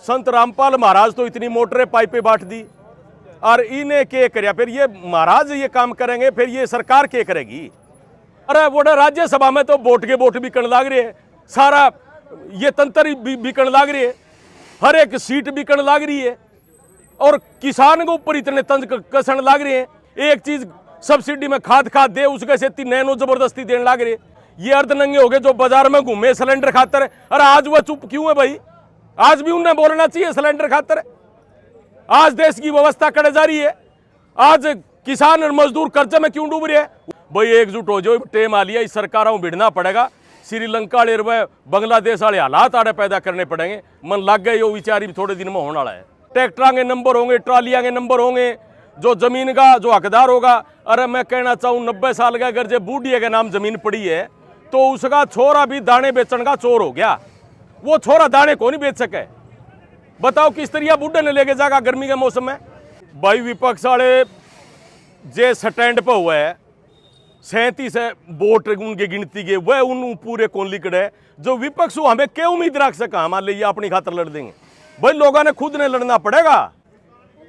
संत रामपाल महाराज तो इतनी मोटरें पाइपें बांट दी और इन्हें के करया, फिर ये महाराज ये काम करेंगे, फिर ये सरकार के करेगी। अरे वो राज्यसभा में तो वोट के वोट बिकन लाग रही है, सारा ये तंत्र बिकन लाग रही है, हर एक सीट बिकन लाग रही है और किसान के ऊपर इतने तंज कसन लाग रहे हैं। एक चीज सब्सिडी में खाद दे उसके से नैनो जबरदस्ती देने लाग रही है। ये अर्धनंगे हो गए जो बाजार में घूमे सिलेंडर खातर। अरे आज वह चुप क्यों है भाई? आज भी उन्हें बोलना चाहिए सिलेंडर खातर। आज देश की व्यवस्था करे जा रही है, आज किसान और मजदूर कर्जे में क्यों डूब रहे हैं? भाई एकजुट हो जाओ, टेम आ लिया, इस सरकारों भिड़ना पड़ेगा। श्रीलंका वाले बांग्लादेश वाले हालात आड़े पैदा करने पड़ेंगे। मन लग गए यो विचारी भी थोड़े दिन में होने वाला है। ट्रैक्टर के नंबर होंगे, ट्रालियां के नंबर होंगे, जो जमीन का जो हकदार होगा। अरे मैं कहना चाहूँ 90 साल का अगर जो बूढ़ी के नाम जमीन पड़ी है तो उसका छोरा भी दाने बेचने का चोर हो गया। वो छोरा दाने को नहीं बेच सके। बताओ किस तरह बूढ़े ने लेके जाएगा गर्मी के मौसम में? भाई विपक्ष वाले जे स्टैंड पर हुआ है 37 वोट उनकी गिनती के, वह उन पूरे कौन लिखड़े जो विपक्ष हमें क्या उम्मीद रख सका हमारे लिए अपनी खातर लड़ देंगे? भाई लोगों ने खुद ने लड़ना पड़ेगा।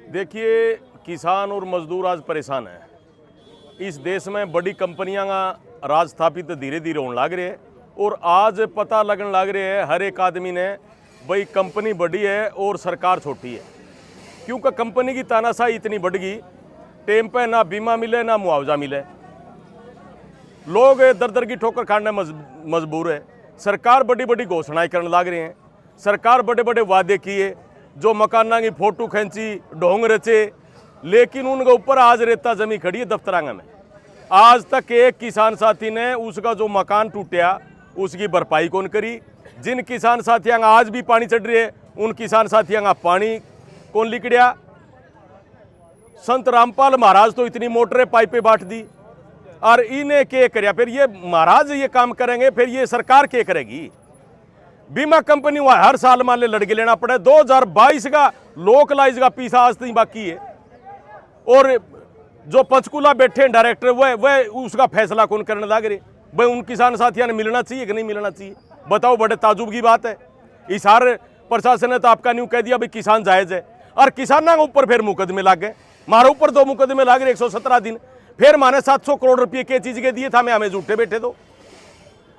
देखिए किसान और मजदूर आज परेशान है। इस देश में बड़ी कंपनियां का राज स्थापित धीरे धीरे होने लग रहे हैं और आज पता लगने लग रहे हैं हर एक आदमी ने भाई कंपनी बड़ी है और सरकार छोटी है। क्योंकि कंपनी की तानाशाही इतनी बढ़ गई, टेम पे ना बीमा मिले ना मुआवजा मिले, लोग दर दर की ठोकर खाने मजबूर है। सरकार बड़ी बड़ी घोषणाएं करने लग रही हैं, सरकार बड़े बड़े वादे किए, जो मकाना की फोटो खींची ढोंग रचे, लेकिन उनके ऊपर आज रेता जमी खड़ी है दफ्तरांगा में। आज तक एक किसान साथी ने उसका जो मकान टूटा उसकी भरपाई कौन करी। जिन किसान साथियों का आज भी पानी चढ़ रही है उन किसान साथियों का पानी कौन लिकड़िया। संत रामपाल महाराज तो इतनी मोटरें पाइपें बांट दी और इन्हें के करया, फिर ये महाराज ये काम करेंगे, फिर ये सरकार के करेगी? बीमा कंपनी वह हर साल मान ले लड़के लेना पड़े। 2022 का लोकलाइज का पीसा आज तक बाकी है और जो पंचकूला बैठे डायरेक्टर वह उसका फैसला कौन करने लग रहे? भाई उन किसान साथियों ने मिलना चाहिए कि नहीं मिलना चाहिए? बताओ, बड़े ताजुब की बात है। इस हर प्रशासन ने तो आपका न्यू कह दिया भाई किसान जायज है और किसानों के ऊपर फिर मुकदमे लग गए। हमारे ऊपर 2 मुकदमे लग रहे 117 दिन। फिर माने 700 करोड़ रुपये के चीज के दिए था, हमें झूठे बैठे दो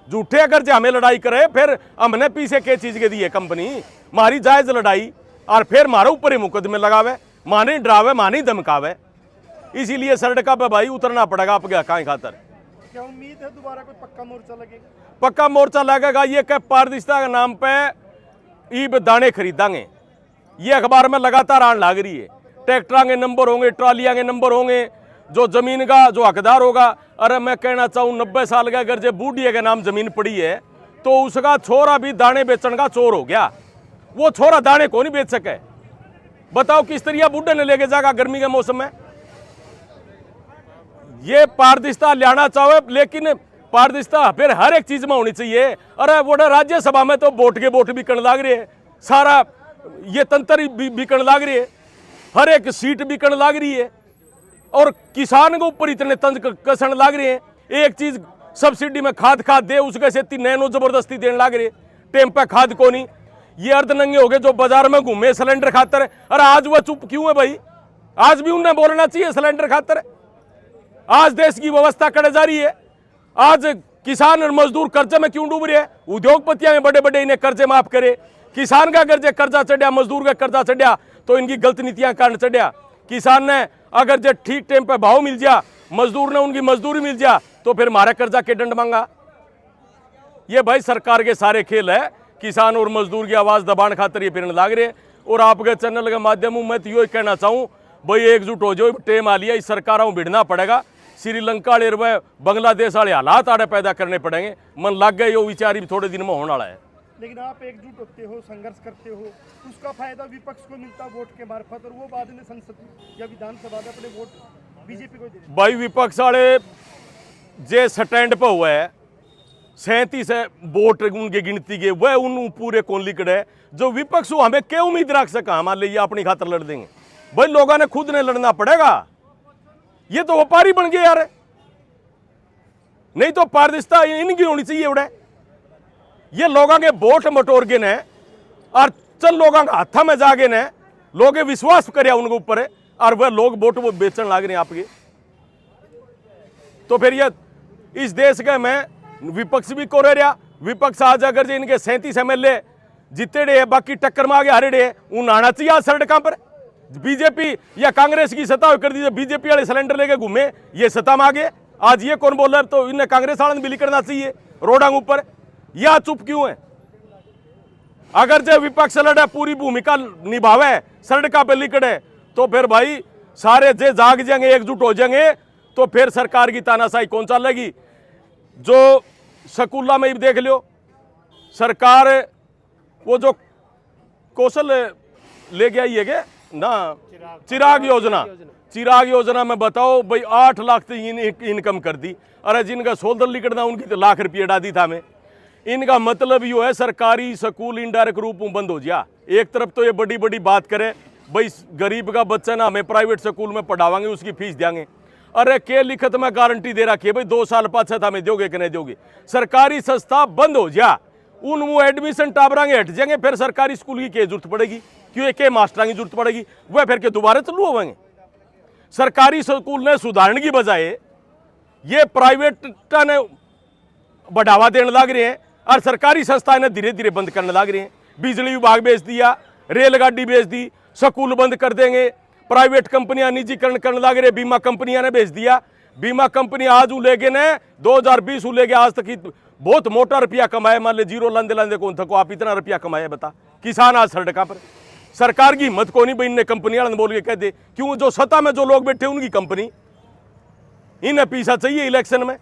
झूठे अगर जो हमें लड़ाई करे फिर हमने पीछे के चीज के दिए कंपनी मारी जायज लड़ाई और फिर मारे ऊपर ही मुकदमे लगावे, माने डरावे माने धमकावे। इसीलिए सड़क पे भाई उतरना पड़ेगा आपके हक खातर। क्या उम्मीद है दोबारा कोई पक्का मोर्चा लगेगा? पक्का मोर्चा लगेगा। ये कह पारदर्शिता के नाम पे ईब दाने खरीदेंगे, ये अखबार में लगातार आने लग रही है। ट्रैक्टर के नंबर होंगे, ट्रालियां के नंबर होंगे, जो जमीन का जो हकदार होगा। अरे मैं कहना चाहूँ 90 साल का अगर जो बूढ़ी के नाम जमीन पड़ी है तो उसका छोरा भी दाने बेचने का चोर हो गया। वो छोरा दाने को नहीं बेच सके। बताओ किस तरह बूढ़े ने लेके जाएगा गर्मी के मौसम में? ये पारदर्शिता लाना चाहे, लेकिन पारदर्शिता फिर हर एक चीज में होनी चाहिए। अरे वो राज्यसभा में तो वोट के वोट बिकन लाग रही है, सारा ये तंत्र बिकन लाग रही है, हर एक सीट बिकन लाग रही है और किसान के ऊपर इतने तंज कसन लाग रहे हैं। एक चीज सब्सिडी में खाद दे उसके से नैनो जबरदस्ती देने लाग रही है, टेम पे खाद को नहीं। ये अर्धनंगे हो गए जो बाजार में घूमे सिलेंडर खातर। अरे आज वह चुप क्यों है भाई? आज भी उन्हें बोलना चाहिए सिलेंडर खातर। आज देश की व्यवस्था करे जा रही है, आज किसान और मजदूर कर्जे में क्यों डूब रहे हैं? उद्योगपतियां में बड़े बड़े इन्हें कर्जे माफ करे। किसान का अगर जो कर्जा चढ़िया, मजदूर का कर्जा चढ़िया तो इनकी गलत नीतियां कारण चढ़िया। किसान ने अगर जो ठीक टाइम पे भाव मिल जा, मजदूर ने उनकी मजदूरी मिल जा तो फिर मारे कर्जा के दंड मांगा। ये भाई सरकार के सारे खेल है। किसान और मजदूर की आवाज दबाने खातर ये फिरने लाग रहे। और आपके चैनल के माध्यम मैं तो यही कहना चाहूँ, भाई एकजुट हो जाओ, टेम आ लिया, इस सरकारों भिड़ना पड़ेगा। श्रीलंका वाले बांग्लादेश वाले हालात आड़े पैदा करने पड़ेंगे। मन लग गए यो विचारी भी थोड़े दिन में होने वाला है। लेकिन आप एकजुट होते हो, संघर्ष करते हो, उसका फायदा विपक्ष को मिलता वोट के मार्फत और वो बाद में संसद या विधानसभा में अपने वोट बीजेपी को दे। भाई विपक्ष वाले जे स्टैंड पर हुआ है 37 वोट उनकी गिनती के, वह उन पूरे कौन लिखड़े जो विपक्ष हमें क्या उम्मीद रख सका हमारे लिए अपनी खातर लड़ देंगे? भाई लोगों ने खुद ने लड़ना पड़ेगा। ये तो व्यापारी बन गए यार, नहीं तो पारदर्शिता इनकी होनी चाहिए। उड़े ये लोगों के वोट मटोर के ने और चल लोगों का हाथा में जागे ने लोग विश्वास करे उनके ऊपर है, और वह लोग वोट वो बेचने लाग रहे हैं आपके। तो फिर ये इस देश के में विपक्ष भी कोरे रहा, विपक्ष आज अगर जो इनके 37 MLA जीते रहे बाकी टक्कर में आगे हारे रहे उन आना चाहिए आज सड़कों पर। बीजेपी या कांग्रेस की सत्ता कर दी, बीजेपी वाले सिलेंडर लेके घूमे ये सत्ता में आगे, आज ये कौन बोल रहा है? तो इन्हें कांग्रेस वाले भी करना चाहिए रोडों ऊपर, या चुप क्यों है? अगर जो विपक्ष लड़े पूरी भूमिका निभावे सड़कों पर लिखड़े तो फिर भाई सारे जे जाग जाएंगे, एकजुट हो जाएंगे, तो फिर सरकार की तानाशाही कौन चलेगी? जो स्कूलों में देख लो, सरकार वो जो कौशल ले गया ये के ना चिराग योजना में बताओ भाई 8 लाख तो इनकम कर दी। अरे जिनका सोल्डर लिकड़ना उनकी तो लाख रुपये डादी था मैं। इनका मतलब यो है सरकारी स्कूल इनडायरेक्ट रूप में बंद हो गया। एक तरफ तो ये बड़ी बड़ी बात करे भाई गरीब का बच्चा ना हमें प्राइवेट स्कूल में पढ़ावांगे उसकी फीस देंगे। अरे के लिखत में गारंटी दे रखी है भाई 2 साल पाछत हमें दोगे कि नहीं दोगे? सरकारी संस्था बंद हो जा, उन वो एडमिशन टाबरांगे हट जाएंगे, फिर सरकारी स्कूल की क्या जरूरत पड़ेगी? क्यों के मास्टर की जरूरत पड़ेगी? वह फिर के दोबारा चालू होंगे। सरकारी स्कूल ने सुधारने की बजाय ये प्राइवेट ने बढ़ावा देने लग रहे हैं और सरकारी संस्थाएं ने धीरे धीरे बंद करने लग रहे हैं। बिजली विभाग बेच दिया, रेलगाड़ी बेच दी, स्कूल बंद कर देंगे, प्राइवेट कंपनियां निजीकरण करने लग रहे, बीमा कंपनियां ने बेच दिया। बीमा कंपनी आज लेके ने 2020 लेके आज तक ही बहुत मोटा रुपया कमाया। मान ले जीरो लांदे लांदे कौन था को आप इतना रुपया कमाया बता? किसान आज सड़क पर, सरकार की हिम्मत को नहीं भाई इन्हें कंपनी वाले बोल के कह दे, क्यों जो सत्ता में जो लोग बैठे उनकी कंपनी, इन्हें पैसा चाहिए इलेक्शन में।